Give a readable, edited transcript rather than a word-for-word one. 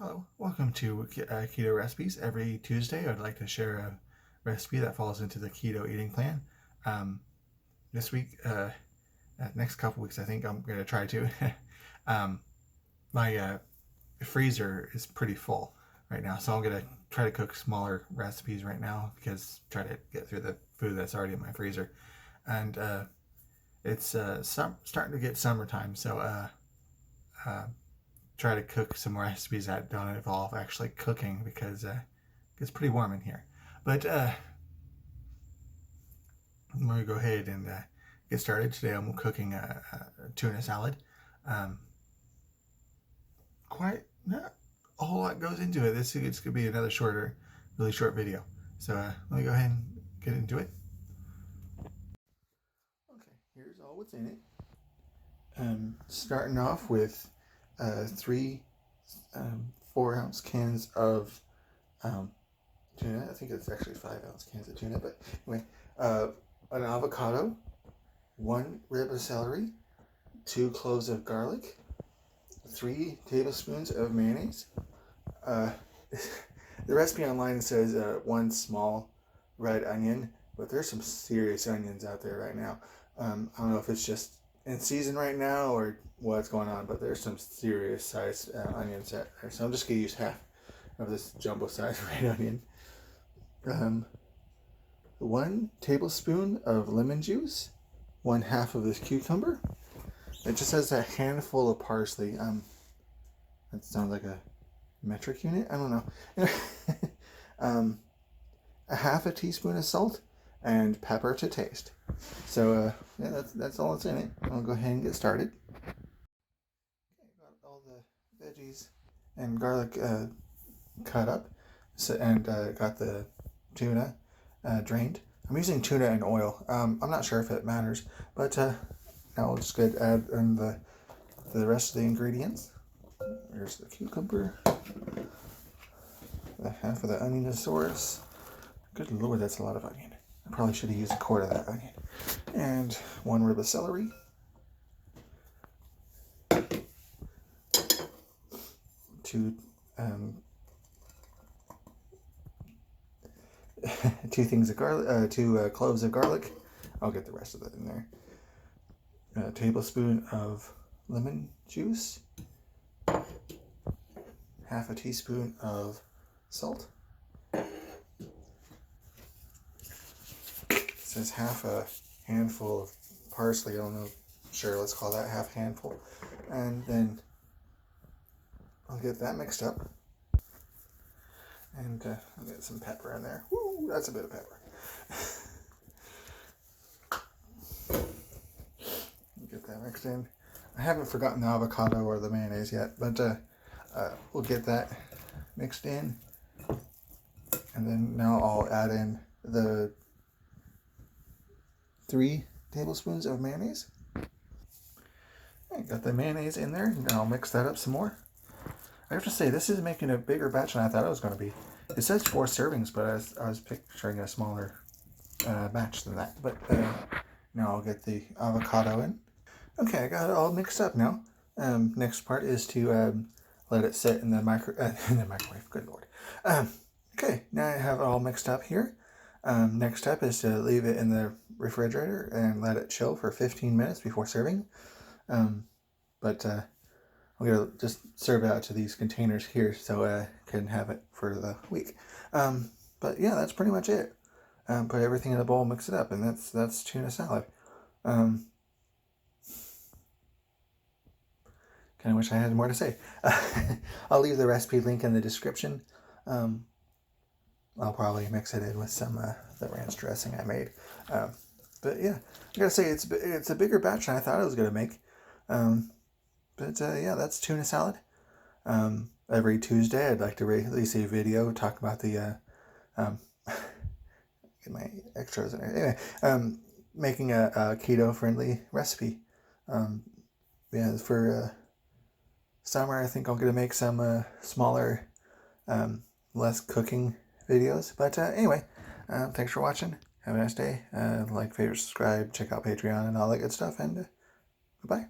Hello, welcome to Keto Recipes. Every Tuesday, I'd like to share a recipe that falls into the keto eating plan. This week, next couple weeks, I think I'm going to try to. My freezer is pretty full right now, so I'm going to try to cook smaller recipes right now because try to get through the food that's already in my freezer. And it's starting to get summertime, so try to cook some recipes that don't involve actually cooking because it's pretty warm in here. But I'm going to go ahead and get started. Today I'm cooking a tuna salad. Quite not a whole lot goes into it. It's going to be another really short video. So let me go ahead and get into it. Okay, here's all what's in it. Starting off with 3 4-ounce cans of tuna. I think it's actually 5-ounce cans of tuna, but anyway, an avocado, 1 rib of celery, 2 cloves of garlic, 3 tablespoons of mayonnaise. The recipe online says 1 small red onion, but there's some serious onions out there right now. I don't know if it's just in season right now or what's going on, but there's some serious size onions there. So I'm just going to use half of this jumbo size red onion. 1 tablespoon of lemon juice, 1/2 of this cucumber. It just has a handful of parsley. That sounds like a metric unit. I don't know. 1/2 teaspoon of salt and pepper to taste. So yeah, that's all that's in it. I'll go ahead and get started. Okay, got all the veggies and garlic cut up, and got the tuna drained. I'm using tuna and oil. I'm not sure if it matters, but now we'll just go ahead and add in the rest of the ingredients. There's the cucumber, the half of the onionosaurus. Good lord, that's a lot of onion. I probably should have used 1/4 of that onion. And 1 rib of celery. 2 things of garlic, 2 cloves of garlic. I'll get the rest of that in there. A tablespoon of lemon juice. 1/2 teaspoon of salt. It says 1/2 handful of parsley. I don't know. Sure, let's call that 1/2 handful. And then I'll get that mixed up. And I'll get some pepper in there. Woo, that's a bit of pepper. Get that mixed in. I haven't forgotten the avocado or the mayonnaise yet, but we'll get that mixed in. And then now I'll add in the 3 tablespoons of mayonnaise. I got the mayonnaise in there, and I'll mix that up some more. I have to say, this is making a bigger batch than I thought it was going to be. It says 4 servings, but I was picturing a smaller batch than that. But now I'll get the avocado in. Okay, I got it all mixed up now. Next part is to let it sit in the microwave. Good lord. Okay, now I have it all mixed up here. Next step is to leave it in the refrigerator and let it chill for 15 minutes before serving. But I'm going to just serve it out to these containers here so I can have it for the week. But yeah, that's pretty much it. Put everything in a bowl, mix it up, and that's tuna salad. Kind of wish I had more to say. I'll leave the recipe link in the description. I'll probably mix it in with some the ranch dressing I made. But yeah, I gotta say it's a bigger batch than I thought I was gonna make. But yeah, that's tuna salad. Every Tuesday, I'd like to release a video talk about the get my extras in there. Anyway, making a keto-friendly recipe. Yeah, for summer, I think I'm gonna make some smaller, less cooking videos. But anyway, thanks for watching. Have a nice day. Like, favorite, subscribe, check out Patreon and all that good stuff. And bye-bye.